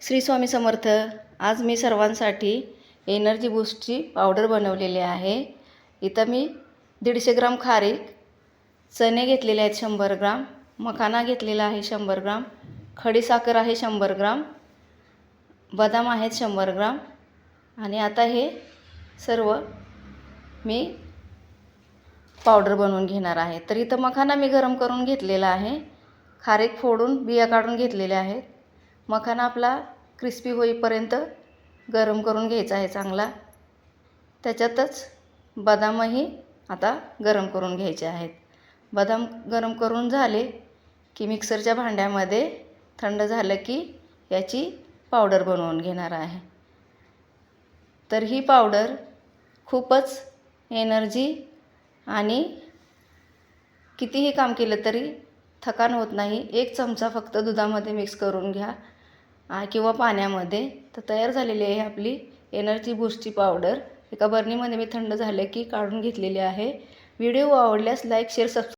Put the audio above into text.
श्री स्वामी समर्थ। आज मी सर्वांसाठी energy बूस्टची powder बनवलेली आहे। इथं मी 150 ग्राम खारीक, चणे घेतलेले आहेत 100 ग्राम, मखाना घेतलेला आहे 100 ग्राम, खडीसाखर आहे 100 ग्राम, बदाम आहेत 100 ग्राम। आणि आता हे सर्व मी पावडर बनवून घेणार आहे। तर इथं मखाना मी गरम करून घेतलेला आहे, खारीक फोडून बिया काढून घेतलेल्या आहेत। मखाना आपला क्रिस्पी होईपर्यंत गरम करून घ्यायचा आहे चांगला। त्याच्यातच बदामही आता गरम करून घ्यायचे आहेत। बदाम गरम करून झाले की मिक्सरच्या भांड्यामध्ये थंड झालं की याची पावडर बनवून घेणार आहे। तर ही पावडर खूपच एनर्जी आणि कितीही काम केलं तरी थकान होत नाही। 1 चमचा फक्त दुधामध्ये मिक्स करून घ्या किंवा पाण्यामध्ये, तर तयार झालेली आहे आपली एनर्जी बूस्टची पावडर। एका बरणीमध्ये मी थंड झाले की काढून घेतलेली आहे। व्हिडिओ आवडल्यास लाईक शेअर सबस्क्राईब